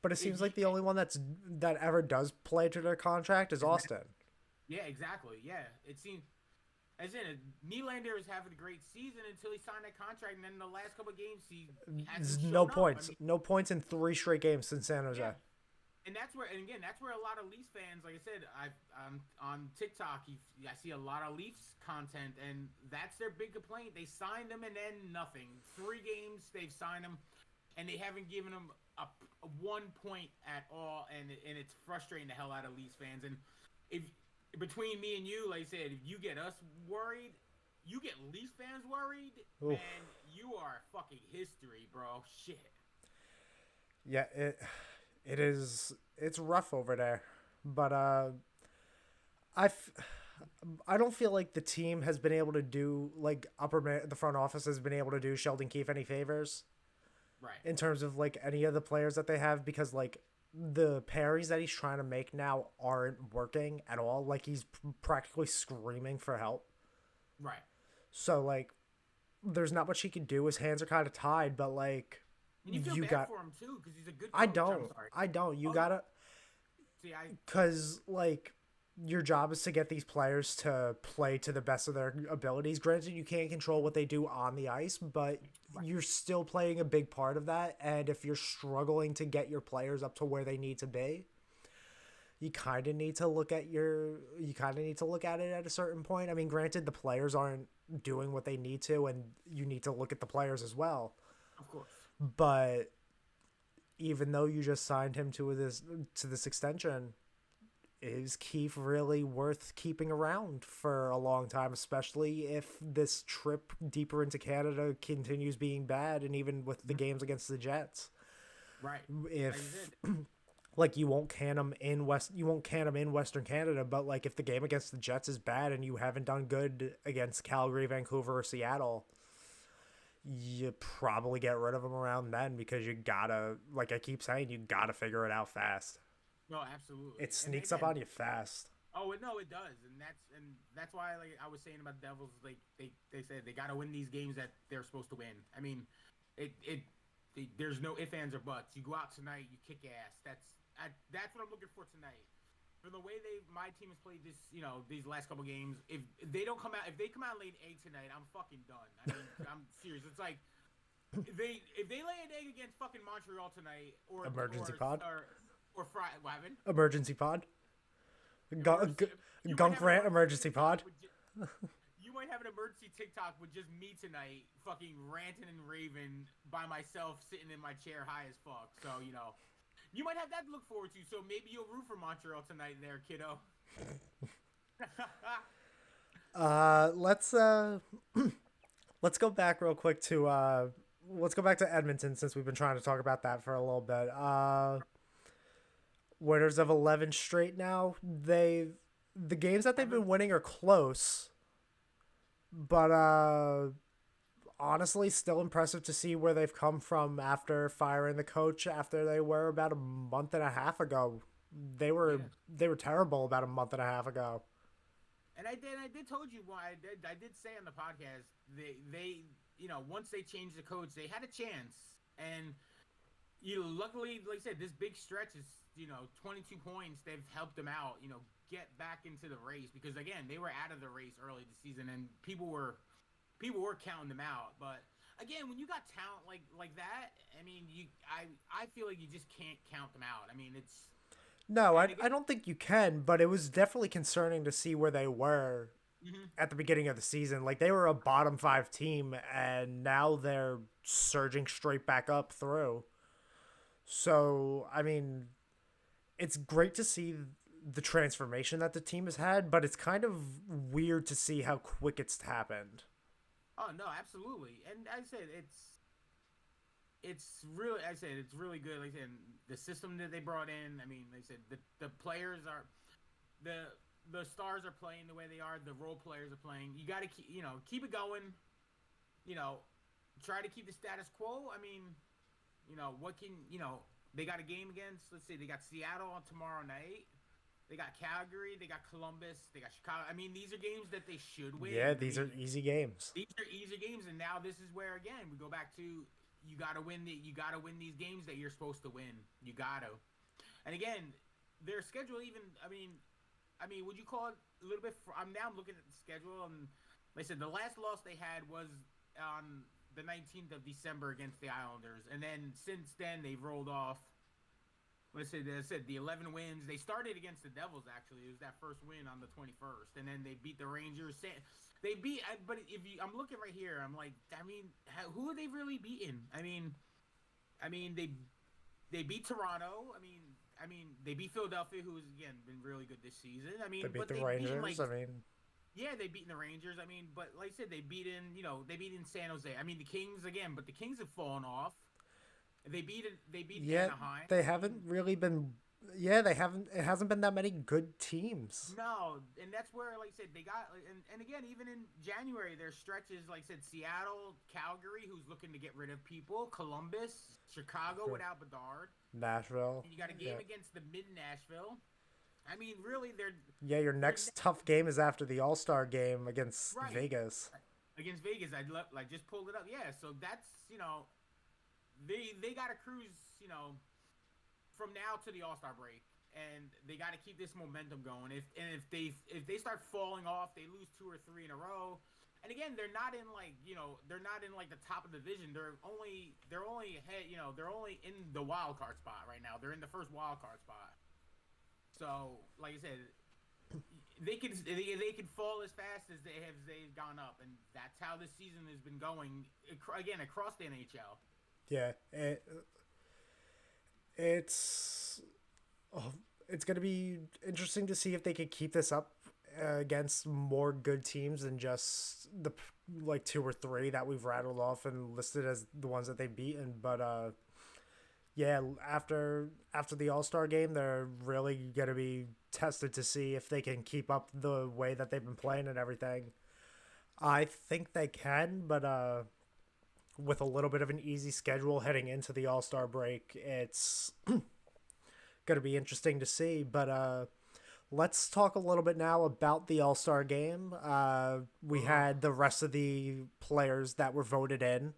but it if seems you, like the only one that ever does play to their contract is Austin. yeah, exactly, yeah, it seems. As in, Nylander is having a great season until he signed that contract, and then the last couple of games he hasn't No shown up. I points. mean, No points in 3 straight games since San Jose. yeah, and that's where a lot of Leafs fans, like I said, on TikTok, I see a lot of Leafs content, and that's their big complaint. They signed him and then nothing. 3 games they've signed him, and they haven't given him a 1 point at all, and it's frustrating the hell out of Leafs fans. And if between me and you, like I said, if you get us worried, you get Leafs fans worried, Oof. man, you are fucking history, bro. Shit. Yeah, it is. It's rough over there, but I f- I don't feel like the team has been able to do like the front office has been able to do Sheldon Keefe any favors Right. in terms of like any of the players that they have because like the pairings that he's trying to make now aren't working at all. Like he's practically screaming for help. Right. So like there's not much he can do. His hands are kind of tied, but like And you feel you bad got for him too, because he's a good coach. I I'm don't. sorry. I don't. You Oh, gotta See, because like your job is to get these players to play to the best of their abilities. Granted, you can't control what they do on the ice, but you're still playing a big part of that. And if you're struggling to get your players up to where they need to be, you kind of need to look at it at a certain point. I mean, granted, the players aren't doing what they need to, and you need to look at the players as well. Of course. But even though you just signed him to this extension, is Keith really worth keeping around for a long time, especially if this trip deeper into Canada continues being bad, and even with the games against the Jets? Right. If like you won't can him in Western Canada, but like if the game against the Jets is bad and you haven't done good against Calgary, Vancouver, or Seattle, you probably get rid of him around then, because you gotta, like I keep saying, you gotta figure it out fast. No, absolutely. It sneaks up on you fast. Oh no, it does, and that's why, like I was saying about the Devils, like they said they got to win these games that they're supposed to win. I mean, there's no ifs, ands, or buts. You go out tonight, you kick ass. That's what I'm looking for tonight. For the way my team has played these last couple games, if they come out and lay an egg tonight, I'm fucking done. I mean, I'm serious. It's like if they lay an egg against fucking Montreal tonight, or Emergency pod. Or Friday, what happened? Emergency pod. Gunk rant emergency pod. You might have an emergency TikTok with just me tonight, fucking ranting and raving by myself, sitting in my chair high as fuck. So, you might have that to look forward to. So maybe you'll root for Montreal tonight there, kiddo. Let's go back real quick to Edmonton, since we've been trying to talk about that for a little bit. Winners of 11 straight now. The games that they've been winning are close, but honestly, still impressive to see where they've come from after firing the coach after they were about a month and a half ago. They were terrible about a month and a half ago. And I did told you why I did say on the podcast they once they changed the coach, they had a chance, and luckily, like I said, this big stretch is 22 points. They've helped them out, get back into the race, because again, they were out of the race early this season, and people were counting them out. But again, when you got talent like that, I mean, I feel like you just can't count them out. I mean, it's no, I don't think you can, but it was definitely concerning to see where they were at the beginning of the season. Like, they were a bottom 5 team, and now they're surging straight back up through. So, I mean, it's great to see the transformation that the team has had, but it's kind of weird to see how quick it's happened. Oh no, absolutely. And I said it's really good. Like I said, the system that they brought in. I mean, like I said, the players are the stars are playing the way they are. The role players are playing. You got to keep it going. Try to keep the status quo. I mean, what can they got a game against. Let's see, they got Seattle on tomorrow night. They got Calgary, they got Columbus, they got Chicago. I mean, these are games that they should win. Yeah, these are easy games. These are easy games, and now this is where, again, we go back to you got to win these games that you're supposed to win. You got to. And again, their schedule even. I mean, would you call it a little bit? I'm looking at the schedule, and like I said, the last loss they had was on the 19th of December against the Islanders, and then since then they've rolled off. Let's say they said the 11 wins. They started against the Devils, actually. It was that first win on the 21st, and then they beat the Rangers. They beat, but I'm looking right here. I'm like, I mean, who are they really beating? I mean, they beat Toronto. I mean, they beat Philadelphia, who's again been really good this season. I mean, they beat but the Rangers. Yeah, they beaten the Rangers. I mean, but like I said, they beat in San Jose. I mean, the Kings again, but the Kings have fallen off. They beat Anaheim. They haven't really been. Yeah, they haven't. It hasn't been that many good teams. No, and that's where, like I said, they got. And again, even in January, their stretches, like I said, Seattle, Calgary, who's looking to get rid of people, Columbus, Chicago without Bedard, Nashville. And you got a game against the mid Nashville. I mean, really, they're. Yeah, your next tough game is after the All-Star game against Vegas. Against Vegas, I just pulled it up. Yeah, so that's They got to cruise, from now to the All-Star break, and they got to keep this momentum going. If they start falling off, they lose 2 or 3 in a row. And again, they're not in the top of the division. They're only ahead, they're only in the wild card spot right now. They're in the first wild card spot. So, like I said, they can fall as fast as they've gone up, and that's how this season has been going again across the NHL. Yeah, it's oh, it's gonna be interesting to see if they could keep this up against more good teams than just the like two or three that we've rattled off and listed as the ones that they've beaten. But yeah, after the All Star game, they're really gonna be tested to see if they can keep up the way that they've been playing and everything. I think they can, but with a little bit of an easy schedule heading into the All Star break, it's going to be interesting to see. But let's talk a little bit now about the All Star game. We had the rest of the players that were voted in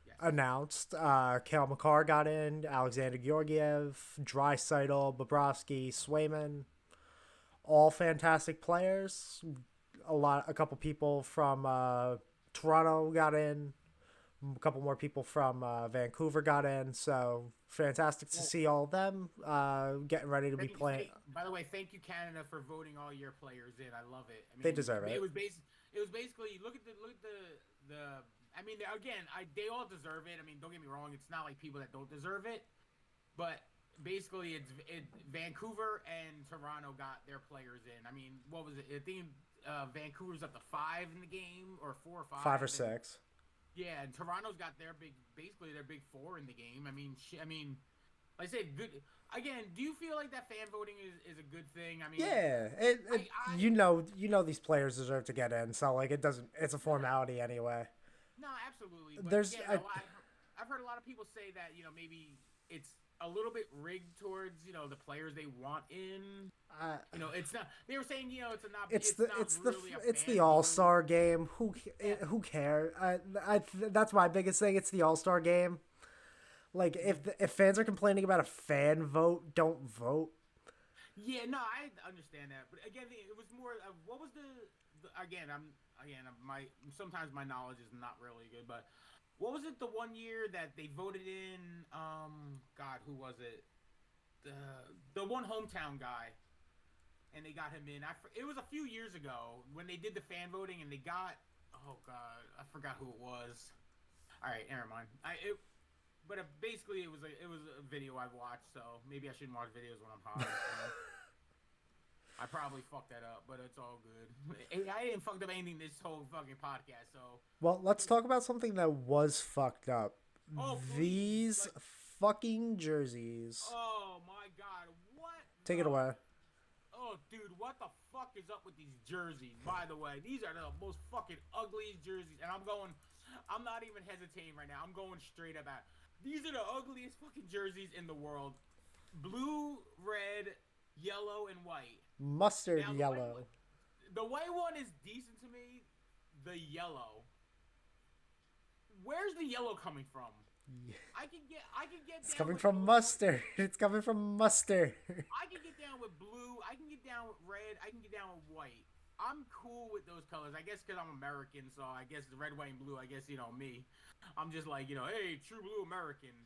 Yes. announced. Kale McCarr got in, Alexander Georgiev, Draisaitl, Bobrovsky, Swayman, all fantastic players. A couple people from Toronto got in. A couple more people from Vancouver got in, so fantastic to see all of them getting ready to be playing. By the way, thank you Canada for voting all your players in. I love it. I mean, They deserve it. It was basically look at the. I mean, again, they all deserve it. I mean, don't get me wrong. It's not like people that don't deserve it, but basically, Vancouver and Toronto got their players in. I mean, what was it? I think Vancouver's up to 5 in the game, or 4 or 5. 5 or 6. Yeah, and Toronto's got basically their big 4 in the game. I mean, like I said, good. Again, do you feel like that fan voting is a good thing? I mean, yeah, you know these players deserve to get in, so like it doesn't. It's a formality anyway. No, absolutely. But There's again, I've heard a lot of people say that maybe it's a little bit rigged towards the players they want in. It's not. They were saying it's the All Star game. Who cares? That's my biggest thing. It's the All Star game. Like if fans are complaining about a fan vote, don't vote. Yeah, no, I understand that, but again, it was more of what was the sometimes my knowledge is not really good, but what was it the one year that they voted in? God, who was it? The one hometown guy, and they got him in. It was a few years ago when they did the fan voting, and they got. Oh God, I forgot who it was. All right, never mind. Basically, it was a video I watched, so maybe I shouldn't watch videos when I'm high. I probably fucked that up, but it's all good. I didn't fuck up anything this whole fucking podcast, so. Well, let's talk about something that was fucked up. Oh, these fucking jerseys. Oh my God! What? Take it away. Oh, dude, what the fuck is up with these jerseys? By the way, these are the most fucking ugliest jerseys, and I'm not even hesitating right now. I'm going straight up at. These are the ugliest fucking jerseys in the world. Blue, red, yellow, and white. Mustard yellow. The white one is decent to me. The yellow. Where's the yellow coming from? Yeah. I can get. It's coming from mustard. It's coming from mustard. I can get down with blue. I can get down with red. I can get down with white. I'm cool with those colors. I guess because I'm American, so I guess the red, white, and blue. I guess me. I'm just like hey, true blue American.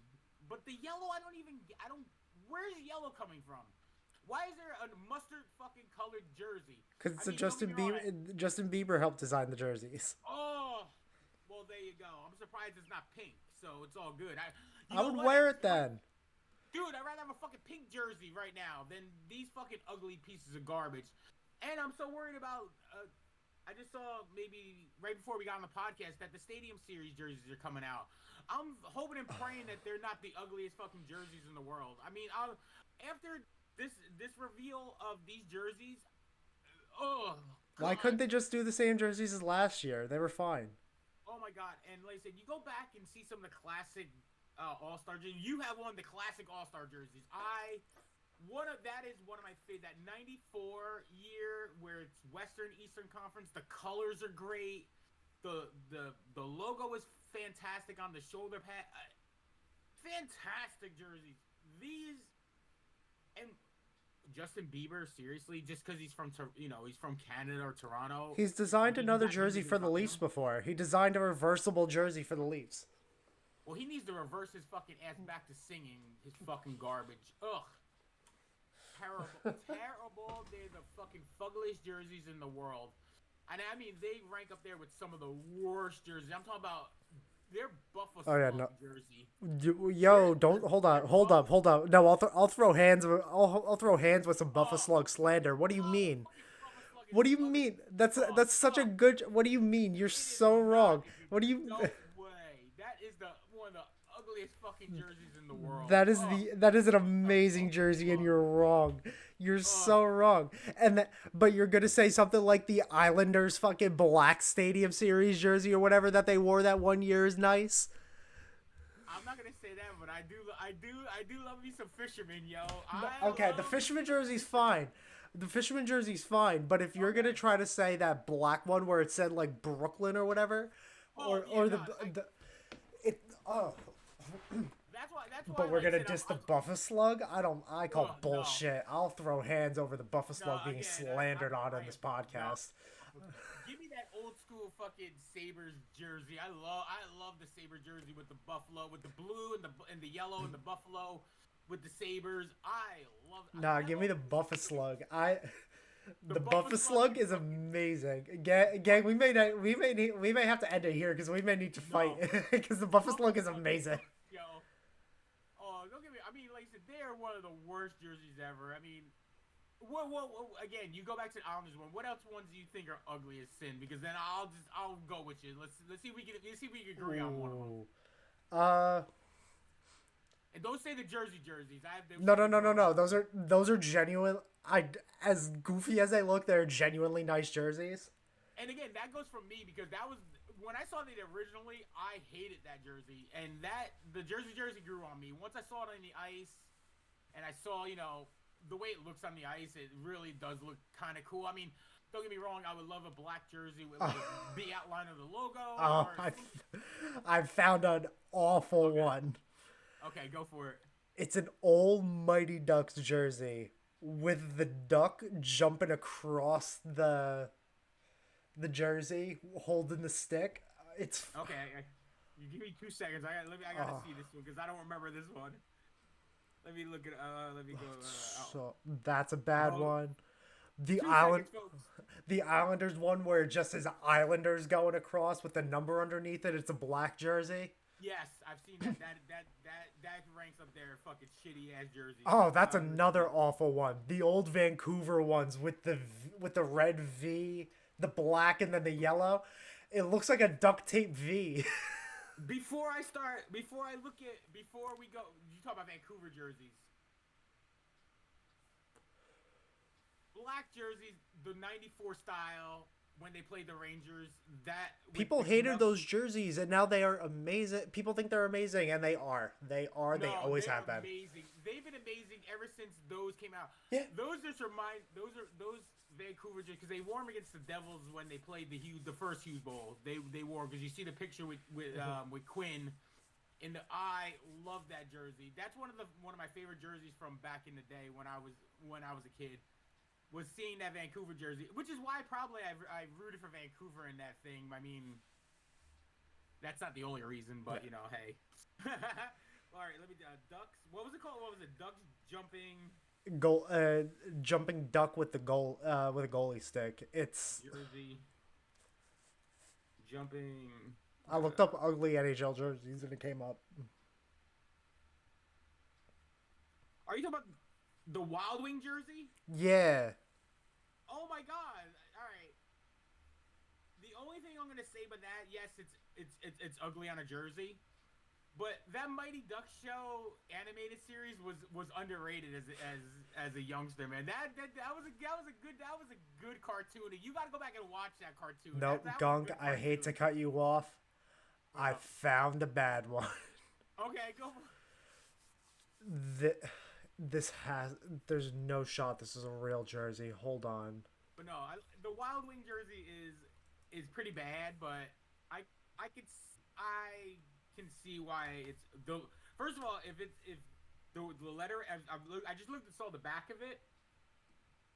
But the yellow, I don't. Where's yellow coming from? Why is there a mustard fucking colored jersey? Because it's Justin Bieber. Justin Bieber helped design the jerseys. Oh, well there you go. I'm surprised it's not pink, so it's all good. I would wear it then. Dude, I'd rather have a fucking pink jersey right now than these fucking ugly pieces of garbage. And I'm so worried about. I just saw maybe right before we got on the podcast that the Stadium Series jerseys are coming out. I'm hoping and praying that they're not the ugliest fucking jerseys in the world. I mean, after this reveal of these jerseys, why couldn't they just do the same jerseys as last year? They were fine. Oh my God! And like I said, you go back and see some of the classic All-Star jerseys. You have one of the classic All-Star jerseys. That is one of my favorite. That '94 year where it's Western Eastern Conference. The colors are great. The logo is fantastic on the shoulder pad. Fantastic jerseys. These and Justin Bieber, seriously, just because he's from Canada or Toronto. He's designed another jersey for the Leafs before. He designed a reversible jersey for the Leafs. Well, he needs to reverse his fucking ass back to singing his fucking garbage. Ugh. terrible, terrible. They're the fucking fuggliest jerseys in the world. And I mean, they rank up there with some of the worst jerseys. I'm talking about their Buffalo Oh yeah, Slug no. jersey. Yo, Their, don't hold on, their hold up, Buff. hold up. No, I'll throw hands. I'll throw hands with some Buffa Oh, Slug slander. What do you oh, mean? fucking Buffalo Slug is What do the you mean? ugliest. That's such a Oh, good. What do you mean? You're it is so not wrong. a good. What do you? No way. That is the one of the ugliest fucking jerseys in the world. That is an Fuck the amazing Buffalo jersey, and Slug. you're wrong. You're Oh, so wrong. But you're gonna say something like the Islanders fucking black Stadium Series jersey or whatever that they wore that one year is nice. I'm not gonna say that, but I do love me some fisherman, yo. No, I okay, the love me fisherman some jersey's fisherman. fine. The fisherman jersey's fine, but if you're gonna Okay. try to say that black one where it said like Brooklyn or whatever, Oh yeah, or no, the it oh, that's why but I we're like gonna said diss the I'm Buffa Slug. I call no. bullshit. I'll throw hands over the Buffa No, Slug being again, slandered on in I this am not. podcast. Give me that old school fucking Sabres jersey. I love the Sabre jersey with the buffalo, with the blue and the yellow and the buffalo with the Sabres. I love. I mean, Nah, that give me the old Buffa Slug. the The Buffa Buffa slug Slug is is fucking amazing. Gang, we may have to end it here because we may need to fight no. because the The Buffa Buffa Slug is slug is amazing. yo. Oh, don't get me. I mean, like I said, they are one of the worst jerseys ever. I mean, again, you go back to the Islanders one. What else ones do you think are ugly as sin? Because then I'll go with you. Let's see if we can agree on one of them. Ooh. Uh, And don't say the jerseys. I have them no, no, fucking no, no, no. gross. Those are genuine. As goofy as they look, they're genuinely nice jerseys. And again, that goes from me because that was when I saw it originally. I hated that jersey, and the jersey grew on me. Once I saw it on the ice, and I saw the way it looks on the ice, it really does look kind of cool. I mean, don't get me wrong, I would love a black jersey with like the outline of the logo Oh, or I've found an awful okay. one. Okay, go for it. It's an old Mighty Ducks jersey with the duck jumping across the jersey, holding the stick. It's Okay, you give me 2 seconds. I gotta oh, see this one because I don't remember this one. Let me look at. Let me go. so that's a bad Oh, one. The 2 seconds, folks. the Islanders one where it just says Islanders going across with the number underneath it. It's a black jersey. Yes, I've seen that. That ranks up there. Fucking shitty ass jerseys. Oh, that's another awful one. The old Vancouver ones with the red V, the black, and then the yellow. It looks like a duct tape V. Before we go, you talk about Vancouver jerseys. Black jerseys, the '94 style when they played the Rangers. That with People the hated those jerseys, and now they are amazing. People think they're amazing, and they are. They are. They No, always they're have been. amazing. They've been amazing ever since those came out. Yeah. Those just remind those Vancouver jerseys because they wore them against the Devils when they played the first Hughes Bowl. They wore because you see the picture with Quinn. I love that jersey. That's one of my favorite jerseys from back in the day when I was a kid. Was seeing that Vancouver jersey, which is why probably I rooted for Vancouver in that thing. I mean, that's not the only reason, but hey. All right, let me ducks. What was it called? What was it? Ducks jumping Goal, jumping duck with the goal, with a goalie stick. It's. jersey. Jumping. I looked up ugly NHL jerseys, and it came up. Are you talking about the Wild Wing jersey? Yeah. Oh my god! All right. The only thing I'm gonna say about that, yes, it's ugly on a jersey, but that Mighty Ducks show animated series was underrated as a youngster, man. That was a good cartoon. You got to go back and watch that cartoon. No, that was a Gunk, good I hate to cartoon. cut you off. I Uh, found a bad one. okay, go. Th- this has. There's no shot this is a real jersey. Hold on. But no, the Wild Wing jersey is pretty bad, but I I can see why it's the first of all if the letter I just looked and saw the back of it.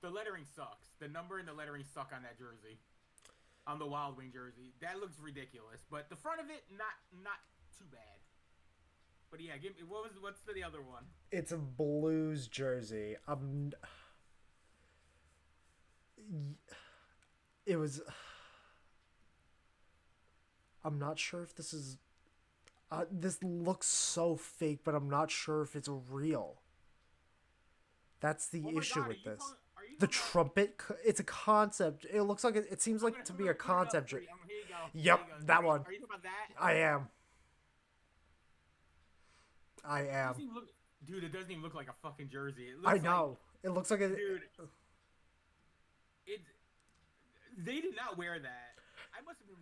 The lettering sucks. The number and the lettering suck on that jersey. On the Wild Wing jersey, that looks ridiculous. But the front of it, not too bad. But yeah, give me what's the other one? It's a Blues jersey. It was. I'm not sure if this is. This looks so fake, but I'm not sure if it's real. That's the Oh my issue god, with this. are you The talking about? trumpet. It's a concept. It looks like it seems like to I'm be a gonna put it up concept. for you. Here you go. Here Yep, you go. that one. Are you talking about that? I am. I It am. doesn't even look, dude. It doesn't even look like a fucking jersey. It I looks like, know. It looks like it. dude. It. They did not wear that. I must have been.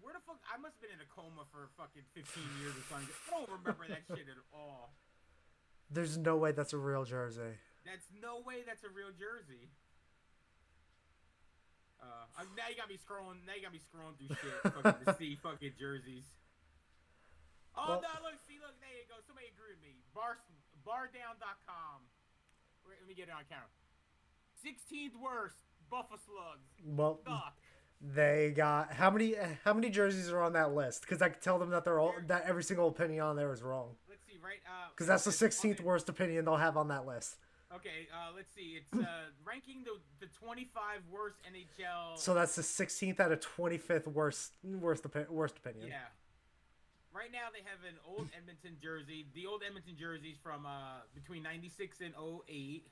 Where the fuck? I must have been in a coma for fucking 15 years or something. I don't remember that shit at all. There's no way that's a real jersey. That's no way. That's a real jersey. Now you got me scrolling. Now you got me scrolling through shit fucking to see fucking jerseys. Oh Well, no! Look, there you go. Somebody agree with me. Bardown.com. Let me get it on camera. 16th worst. Buffalo Slugs. well, Suck. they got how many jerseys are on that list? Because I can tell them that they're all that every single opinion on there is wrong. Let's see, right? Because that's the 16th worst opinion they'll have on that list. Okay, let's see. It's ranking the 25 worst NHL. So that's the 16th out of 25th worst opinion. Yeah. Right now they have an old Edmonton jersey. The old Edmonton jerseys from between 96 and 08.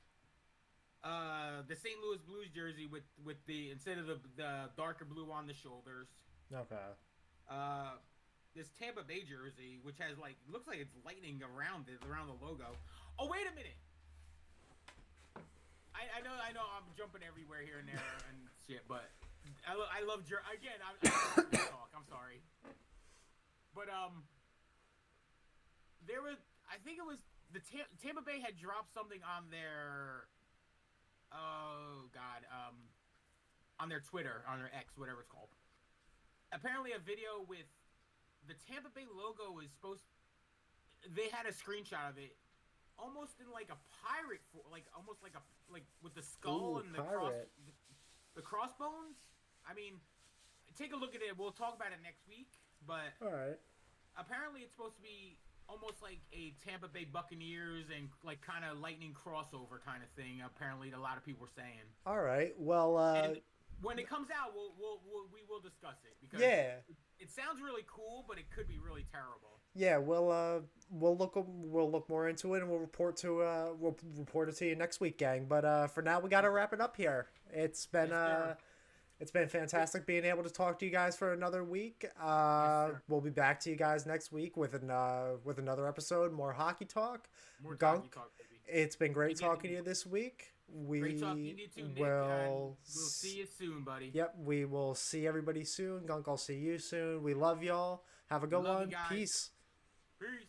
The St. Louis Blues jersey with the instead of the darker blue on the shoulders. Okay. This Tampa Bay jersey, which has looks like it's lightning around the logo. Oh, wait a minute. I know I'm jumping everywhere here and there and shit, but I love again. I talk. I'm sorry, but there was I think it was the Tampa Bay had dropped something on their on their Twitter, on their X, whatever it's called. Apparently, a video with the Tampa Bay logo is supposed. They had a screenshot of it. Almost in like a pirate, almost like with the skull and the crossbones. I mean, take a look at it. We'll talk about it next week. But all right. Apparently, it's supposed to be almost like a Tampa Bay Buccaneers and like kind of lightning crossover kind of thing. Apparently, a lot of people were saying. All right. Well, and when it comes out, we will discuss it because it sounds really cool, but it could be really terrible. Yeah, we'll look more into it and we'll report it to you next week, gang. But for now, we gotta wrap it up here. It's been fantastic being able to talk to you guys for another week. We'll be back to you guys next week with another episode, more hockey talk. More Gunk, hockey talk, baby. It's been great talking to you this week. Great talking to you too, Nick. We'll see you soon, buddy. Yep, we will see everybody soon. Gunk, I'll see you soon. We love y'all. Have a good one. Peace. Peace.